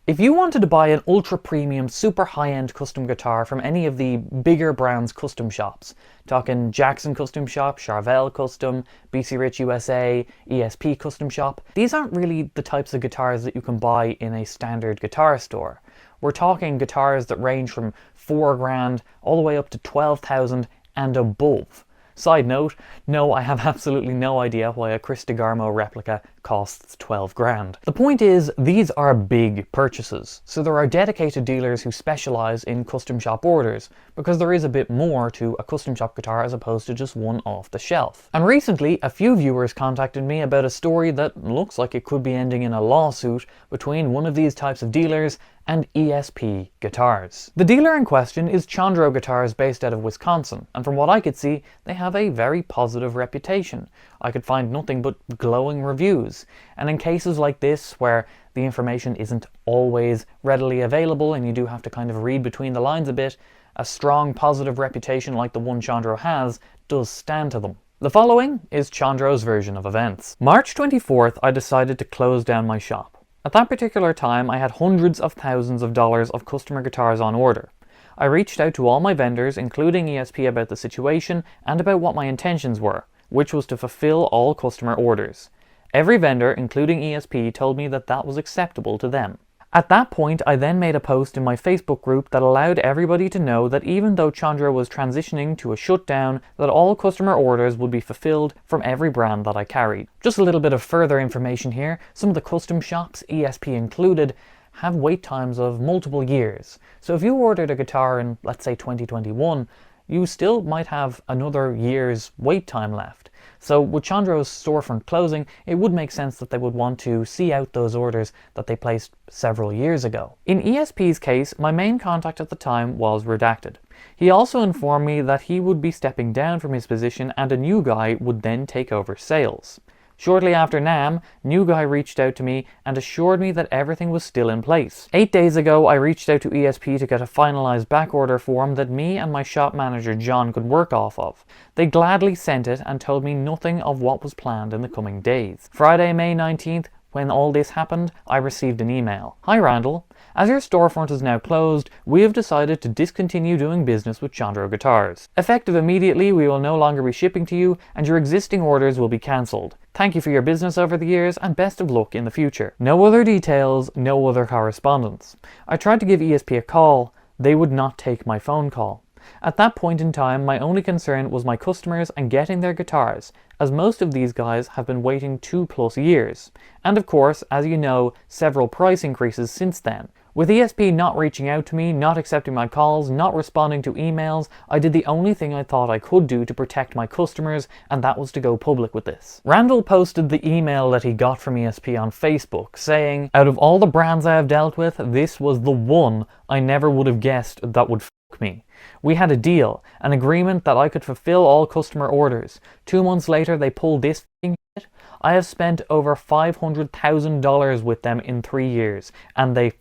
If you wanted to buy an ultra premium, super high-end custom guitar from any of the bigger brands' custom shops, talking Jackson Custom Shop, Charvel Custom, BC Rich USA, ESP Custom Shop, these aren't really the types of guitars that you can buy in a standard guitar store. We're talking guitars that range from 4 grand all the way up to 12,000 and above. Side note, no, I have absolutely no idea why a Chris DeGarmo replica costs 12 grand. The point is, these are big purchases, so there are dedicated dealers who specialise in custom shop orders, because there is a bit more to a custom shop guitar as opposed to just one off the shelf. And recently, a few viewers contacted me about a story that looks like it could be ending in a lawsuit between one of these types of dealers and ESP Guitars. The dealer in question is Chondro Guitars, based out of Wisconsin, and from what I could see, they have a very positive reputation. I could find nothing but glowing reviews, and in cases like this where the information isn't always readily available and you do have to kind of read between the lines a bit, a strong positive reputation like the one Chondro has does stand to them. The following is Chondro's version of events. March 24th, I decided to close down my shop. At that particular time, I had hundreds of thousands of dollars of customer guitars on order. I reached out to all my vendors, including ESP, about the situation and about what my intentions were, which was to fulfill all customer orders. Every vendor, including ESP, told me that that was acceptable to them. At that point, I then made a post in my Facebook group that allowed everybody to know that even though Chondro was transitioning to a shutdown, that all customer orders would be fulfilled from every brand that I carried. Just a little bit of further information here. Some of the custom shops, ESP included, have wait times of multiple years. So if you ordered a guitar in, let's say, 2021, you still might have another year's wait time left. So with Chondro's storefront closing, it would make sense that they would want to see out those orders that they placed several years ago. In ESP's case, my main contact at the time was redacted. He also informed me that he would be stepping down from his position and a new guy would then take over sales. Shortly after NAMM, new guy reached out to me and assured me that everything was still in place. 8 days ago, I reached out to ESP to get a finalized backorder form that me and my shop manager John could work off of. They gladly sent it and told me nothing of what was planned in the coming days. Friday, May 19th, when all this happened, I received an email. Hi Randall, as your storefront is now closed, we have decided to discontinue doing business with Chondro Guitars. Effective immediately, we will no longer be shipping to you and your existing orders will be cancelled. Thank you for your business over the years and best of luck in the future. No other details, no other correspondence. I tried to give ESP a call. They would not take my phone call. At that point in time, my only concern was my customers and getting their guitars, as most of these guys have been waiting 2+ years. And of course, as you know, several price increases since then. With ESP not reaching out to me, not accepting my calls, not responding to emails, I did the only thing I thought I could do to protect my customers, and that was to go public with this. Randall posted the email that he got from ESP on Facebook, saying, "Out of all the brands I have dealt with, this was the one I never would have guessed that would fuck me. We had a deal, an agreement that I could fulfill all customer orders. 2 months later, they pulled this f***ing shit. I have spent over $500,000 with them in 3 years, and they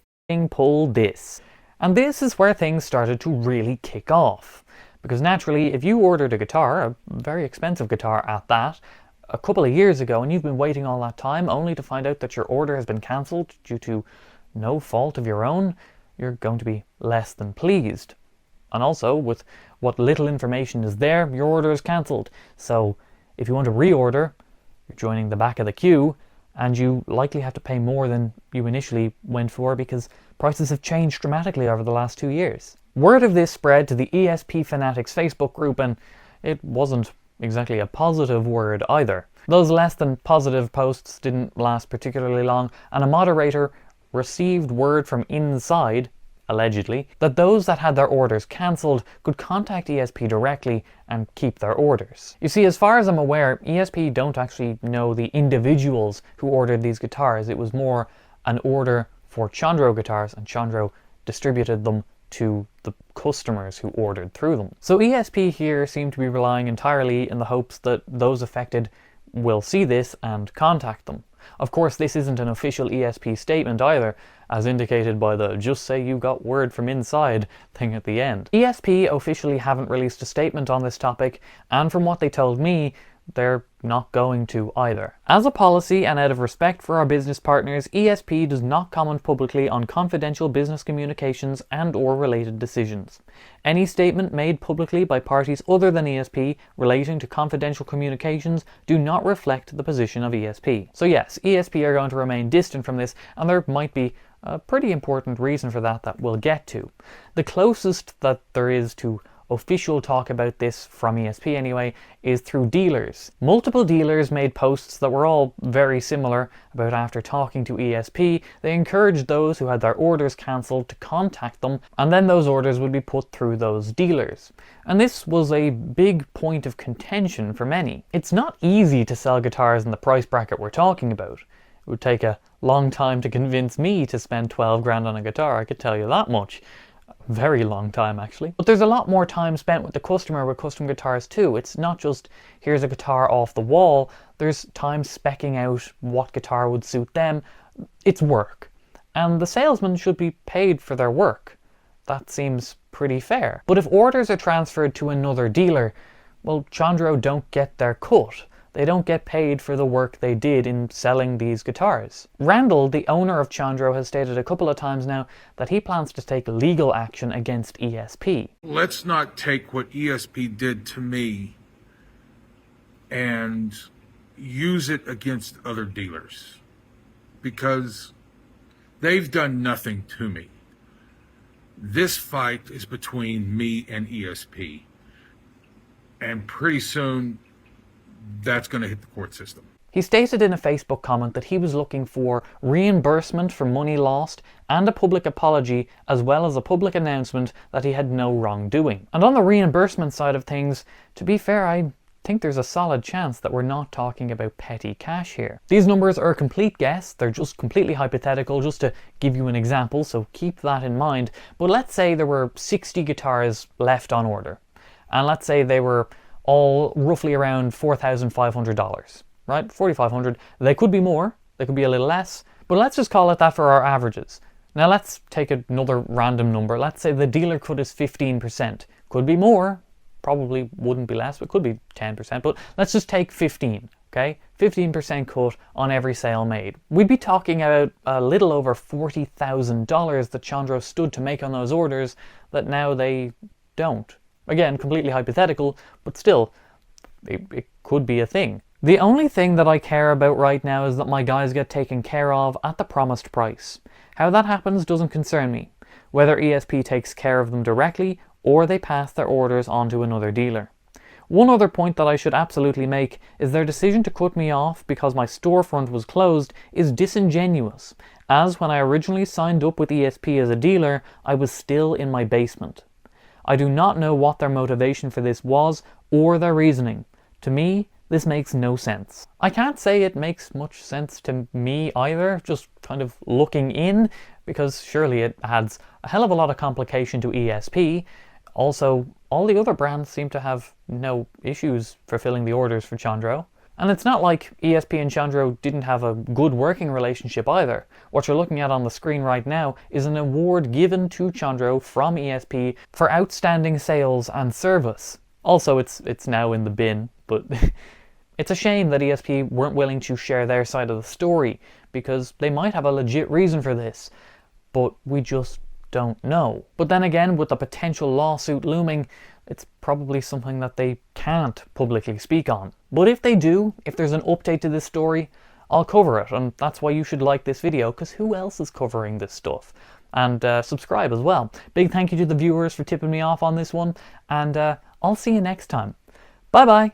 pulled this." And this is where things started to really kick off. Because naturally, if you ordered a guitar, a very expensive guitar at that, a couple of years ago, and you've been waiting all that time only to find out that your order has been cancelled due to no fault of your own, you're going to be less than pleased. And also, with what little information is there, your order is cancelled. So if you want to reorder, you're joining the back of the queue, and you likely have to pay more than you initially went for because prices have changed dramatically over the last 2 years. Word of this spread to the ESP Fanatics Facebook group, and it wasn't exactly a positive word either. Those less than positive posts didn't last particularly long, and a moderator received word from inside, allegedly, that those that had their orders cancelled could contact ESP directly and keep their orders. You see, as far as I'm aware, ESP don't actually know the individuals who ordered these guitars. It was more an order for Chondro Guitars, and Chondro distributed them to the customers who ordered through them. So ESP here seem to be relying entirely in the hopes that those affected will see this and contact them. Of course, this isn't an official ESP statement either, as indicated by the "just say you got word from inside" thing at the end. ESP officially haven't released a statement on this topic, and from what they told me, they're not going to either. As a policy and out of respect for our business partners, ESP does not comment publicly on confidential business communications and or related decisions. Any statement made publicly by parties other than ESP relating to confidential communications do not reflect the position of ESP. So yes, ESP are going to remain distant from this, and there might be a pretty important reason for that we'll get to. The closest that there is to official talk about this from ESP anyway is through dealers. Multiple dealers made posts that were all very similar about after talking to ESP, they encouraged those who had their orders cancelled to contact them, and then those orders would be put through those dealers. And this was a big point of contention for many. It's not easy to sell guitars in the price bracket we're talking about. It would take a long time to convince me to spend 12 grand on a guitar, I could tell you that much. Very long time actually. But there's a lot more time spent with the customer with custom guitars too. It's not just here's a guitar off the wall, there's time speccing out what guitar would suit them. It's work. And the salesman should be paid for their work. That seems pretty fair. But if orders are transferred to another dealer, well, Chondro don't get their cut. They don't get paid for the work they did in selling these guitars. Randall, the owner of Chondro, has stated a couple of times now that he plans to take legal action against ESP. Let's not take what ESP did to me and use it against other dealers, because they've done nothing to me. This fight is between me and ESP, and pretty soon that's going to hit the court system. He stated in a Facebook comment that he was looking for reimbursement for money lost and a public apology, as well as a public announcement that he had no wrongdoing. And on the reimbursement side of things, to be fair, I think there's a solid chance that we're not talking about petty cash here. These numbers are a complete guess, they're just completely hypothetical, just to give you an example, so keep that in mind. But let's say there were 60 guitars left on order, and let's say they were all roughly around $4,500, right? $4,500. They could be more, they could be a little less, but let's just call it that for our averages. Now let's take another random number. Let's say the dealer cut is 15%. Could be more, probably wouldn't be less, but could be 10%, but let's just take 15, okay? 15% cut on every sale made. We'd be talking about a little over $40,000 that Chondro stood to make on those orders that now they don't. Again, completely hypothetical, but still, it could be a thing. The only thing that I care about right now is that my guys get taken care of at the promised price. How that happens doesn't concern me, whether ESP takes care of them directly or they pass their orders on to another dealer. One other point that I should absolutely make is their decision to cut me off because my storefront was closed is disingenuous, as when I originally signed up with ESP as a dealer, I was still in my basement. I do not know what their motivation for this was, or their reasoning. To me, this makes no sense. I can't say it makes much sense to me either, just kind of looking in, because surely it adds a hell of a lot of complication to ESP. Also, all the other brands seem to have no issues fulfilling the orders for Chondro. And it's not like ESP and Chondro didn't have a good working relationship either. What you're looking at on the screen right now is an award given to Chondro from ESP for outstanding sales and service. Also, it's now in the bin, but it's a shame that ESP weren't willing to share their side of the story, because they might have a legit reason for this, but we just don't know. But then again, with the potential lawsuit looming, it's probably something that they can't publicly speak on. But if they do, if there's an update to this story, I'll cover it, and that's why you should like this video, because who else is covering this stuff? And subscribe as well. Big thank you to the viewers for tipping me off on this one, and I'll see you next time. Bye bye!